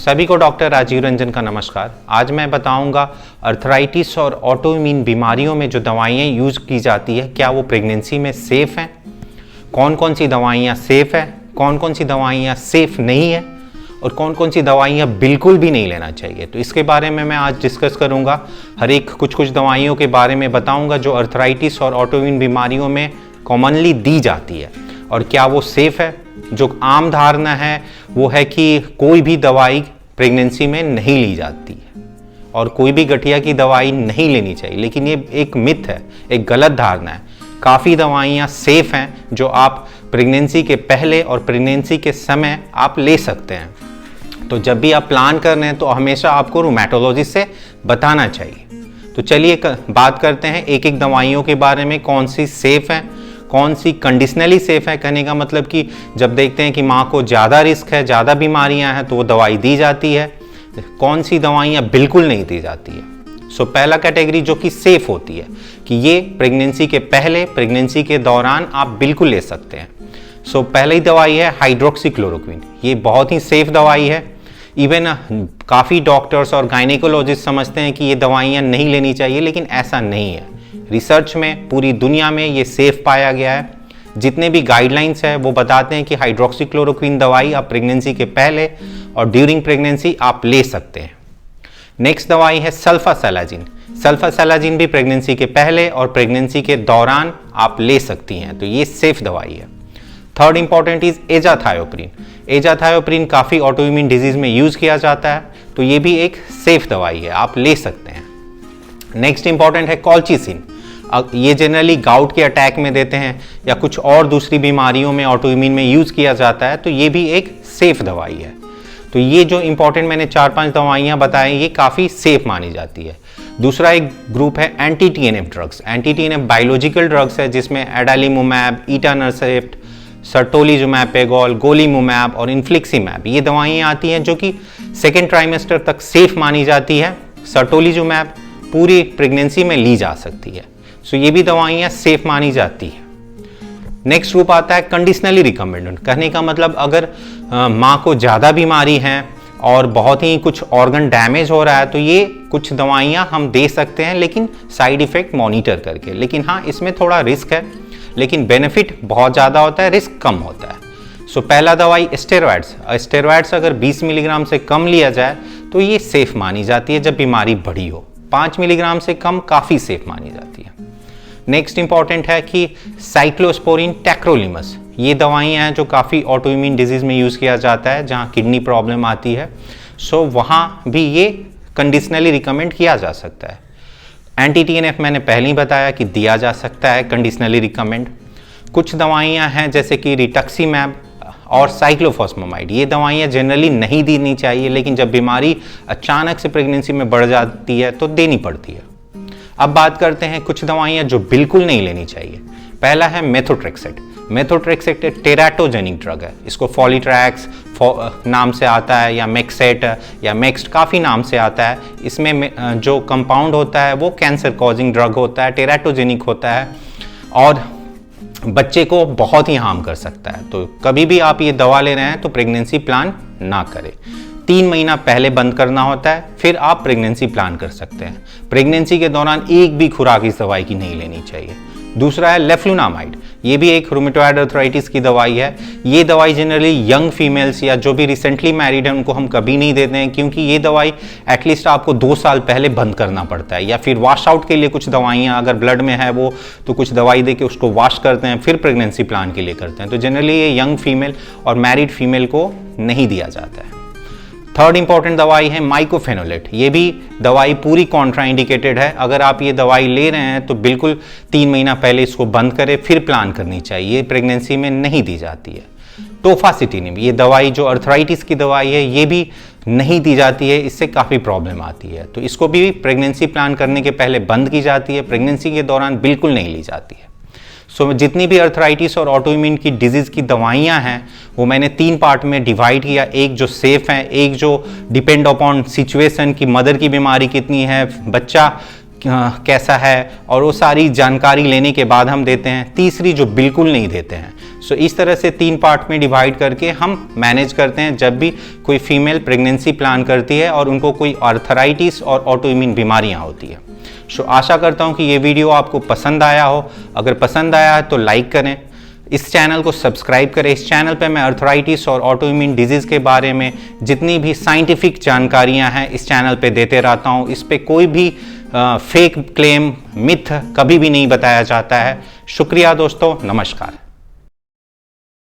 सभी को डॉक्टर राजीव रंजन का नमस्कार। आज मैं बताऊंगा अर्थराइटिस और ऑटोइम्यून बीमारियों में जो दवाइयाँ यूज़ की जाती है क्या वो प्रेगनेंसी में सेफ़ हैं, कौन कौन सी दवाइयाँ सेफ़ है, कौन कौन सी दवाइयाँ सेफ़ नहीं है और कौन कौन सी दवाइयाँ बिल्कुल भी नहीं लेना चाहिए। तो इसके बारे में मैं आज डिस्कस करूँगा। हर एक कुछ दवाइयों के बारे में बताऊँगा जो अर्थराइटिस और ऑटोइम्यून बीमारियों में कॉमनली दी जाती है और क्या वो सेफ़ है। जो आम धारणा है वो है कि कोई भी दवाई प्रेगनेंसी में नहीं ली जाती है और कोई भी गठिया की दवाई नहीं लेनी चाहिए, लेकिन ये एक मिथ है, एक गलत धारणा है। काफ़ी दवाइयाँ सेफ़ हैं जो आप प्रेगनेंसी के पहले और प्रेगनेंसी के समय आप ले सकते हैं। तो जब भी आप प्लान कर रहे हैं तो हमेशा आपको रूमेटोलॉजिस्ट से बताना चाहिए। तो चलिए बात करते हैं एक एक दवाइयों के बारे में, कौन सी सेफ़ हैं, कौन सी कंडीशनली सेफ़ है। कहने का मतलब कि जब देखते हैं कि माँ को ज़्यादा रिस्क है, ज़्यादा बीमारियाँ हैं तो वो दवाई दी जाती है, कौन सी दवाइयाँ बिल्कुल नहीं दी जाती है। सो पहला कैटेगरी जो कि सेफ़ होती है कि ये प्रेगनेंसी के पहले, प्रेगनेंसी के दौरान आप बिल्कुल ले सकते हैं। सो पहली दवाई है हाइड्रोक्सीक्लोरोक्विन। ये बहुत ही सेफ़ दवाई है। इवन काफ़ी डॉक्टर्स और गायनेकोलॉजिस्ट समझते हैं कि ये दवाइयाँ नहीं लेनी चाहिए, लेकिन ऐसा नहीं है। रिसर्च में पूरी दुनिया में ये सेफ पाया गया है। जितने भी गाइडलाइंस है वो बताते हैं कि हाइड्रोक्सीक्लोरोक्विन दवाई आप प्रेगनेंसी के पहले और ड्यूरिंग प्रेगनेंसी आप ले सकते हैं। नेक्स्ट दवाई है सल्फासेलाजिन। सल्फासेलाजिन भी प्रेगनेंसी के पहले और प्रेगनेंसी के दौरान आप ले सकती हैं, तो ये सेफ दवाई है। Third important is azathioprine. Azathioprine काफ़ी ऑटोइम्यून डिजीज में यूज़ किया जाता है, तो ये भी एक सेफ दवाई है, आप ले सकते हैं। नेक्स्ट इंपॉर्टेंट है कॉल्चिसिन। ये जनरली गाउट के अटैक में देते हैं या कुछ और दूसरी बीमारियों में ऑटोइम्यून में यूज़ किया जाता है, तो ये भी एक सेफ दवाई है। तो ये जो इंपॉर्टेंट मैंने 4-5 दवाइयाँ बताई ये काफ़ी सेफ मानी जाती है। दूसरा एक ग्रुप है anti TNF drugs. Anti TNF biological drugs है जिसमें एडालीमुमैब, इटानरसेप्ट, सर्टोलिजुमैब पेगोल, गोलीमुमैब और इन्फ्लिक्सीमैब ये दवाइयाँ आती हैं जो कि सेकेंड ट्राइमेस्टर तक सेफ मानी जाती है। सर्टोलिजुमैब पूरी प्रेगनेंसी में ली जा सकती है, सो ये भी दवाइयाँ सेफ मानी जाती है। नेक्स्ट ग्रुप आता है कंडीशनली रिकमेंडेड। कहने का मतलब अगर माँ को ज़्यादा बीमारी है और बहुत ही कुछ ऑर्गन डैमेज हो रहा है तो ये कुछ दवाइयाँ हम दे सकते हैं, लेकिन साइड इफ़ेक्ट मॉनिटर करके। लेकिन हाँ, इसमें थोड़ा रिस्क है, लेकिन बेनिफिट बहुत ज़्यादा होता है, रिस्क कम होता है। सो पहला दवाई स्टेरॉइड्स। स्टेरॉइड्स अगर 20 मिलीग्राम से कम लिया जाए तो ये सेफ मानी जाती है जब बीमारी बड़ी हो। 5 मिलीग्राम से कम काफ़ी सेफ मानी जाती है। नेक्स्ट इंपॉर्टेंट है कि साइक्लोस्पोरिन, टैक्रोलिमस। ये दवाइयाँ हैं जो काफ़ी ऑटोइम्यून डिजीज़ में यूज़ किया जाता है जहाँ किडनी प्रॉब्लम आती है, सो वहाँ भी ये कंडीशनली रिकमेंड किया जा सकता है। एंटी TNF मैंने पहले ही बताया कि दिया जा सकता है कंडीशनली रिकमेंड। कुछ दवाइयाँ हैं जैसे कि रिटक्सीमैब और साइक्लोफॉस्फेमाइड। ये दवाइयाँ जनरली नहीं देनी चाहिए, लेकिन जब बीमारी अचानक से प्रेगनेंसी में बढ़ जाती है तो देनी पड़ती है। अब बात करते हैं कुछ दवाइयाँ जो बिल्कुल नहीं लेनी चाहिए। पहला है मेथोट्रेक्सेट। मेथोट्रेक्सेट एक टेराटोजेनिक ड्रग है। इसको फॉलीट्रैक्स नाम से आता है या मेक्सेट या मेक्स्ट, काफ़ी नाम से आता है। इसमें जो कंपाउंड होता है वो कैंसर कॉजिंग ड्रग होता है, टेराटोजेनिक होता है और बच्चे को बहुत ही हार्म कर सकता है। तो कभी भी आप ये दवा ले रहे हैं तो प्रेगनेंसी प्लान ना करें। 3 महीना पहले बंद करना होता है, फिर आप प्रेगनेंसी प्लान कर सकते हैं। प्रेगनेंसी के दौरान एक भी खुराक इस दवाई की नहीं लेनी चाहिए। दूसरा है लेफ्लुनामाइड। ये भी एक रूमेटॉइड अर्थराइटिस की दवाई है। ये दवाई जनरली यंग फीमेल्स या जो भी रिसेंटली मैरिड हैं उनको हम कभी नहीं देते हैं, क्योंकि ये दवाई एटलीस्ट आपको 2 साल पहले बंद करना पड़ता है, या फिर वॉश आउट के लिए कुछ दवाइयाँ अगर ब्लड में है वो तो कुछ दवाई दे के उसको वॉश करते हैं, फिर प्रेगनेंसी प्लान के लिए करते हैं। तो जनरली ये यंग फीमेल और मैरिड फीमेल को नहीं दिया जाता है। थर्ड इंपॉर्टेंट दवाई है माइकोफेनोलेट। ये भी दवाई पूरी कॉन्ट्राइंडिकेटेड है। अगर आप ये दवाई ले रहे हैं तो बिल्कुल 3 महीना पहले इसको बंद करें, फिर प्लान करनी चाहिए। प्रेगनेंसी में नहीं दी जाती है। टोफासिटिनिब, ये दवाई जो अर्थराइटिस की दवाई है ये भी नहीं दी जाती है, इससे काफ़ी प्रॉब्लम आती है। तो इसको भी प्रेगनेंसी प्लान करने के पहले बंद की जाती है, प्रेगनेंसी के दौरान बिल्कुल नहीं ली जाती है। सो जितनी भी अर्थराइटिस और ऑटोइम्यून की डिजीज़ की दवाइयाँ हैं वो मैंने 3 पार्ट में डिवाइड किया। एक जो सेफ़ है, एक जो डिपेंड अपॉन सिचुएशन की मदर की बीमारी कितनी है, बच्चा कैसा है, और वो सारी जानकारी लेने के बाद हम देते हैं। तीसरी जो बिल्कुल नहीं देते हैं। सो इस तरह से 3 पार्ट में डिवाइड करके हम मैनेज करते हैं जब भी कोई फीमेल प्रेगनेंसी प्लान करती है और उनको कोई आर्थराइटिस और ऑटोइम्यून बीमारियां होती है। सो आशा करता हूं कि ये वीडियो आपको पसंद आया हो। अगर पसंद आया है तो लाइक करें, इस चैनल को सब्सक्राइब करें। इस चैनल पे मैं आर्थराइटिस और ऑटोइम्यून डिजीज़ के बारे में जितनी भी साइंटिफिक जानकारियां हैं इस चैनल पे देते रहता हूं। इस पे कोई भी फेक क्लेम, मिथ कभी भी नहीं बताया जाता है। शुक्रिया दोस्तों, नमस्कार।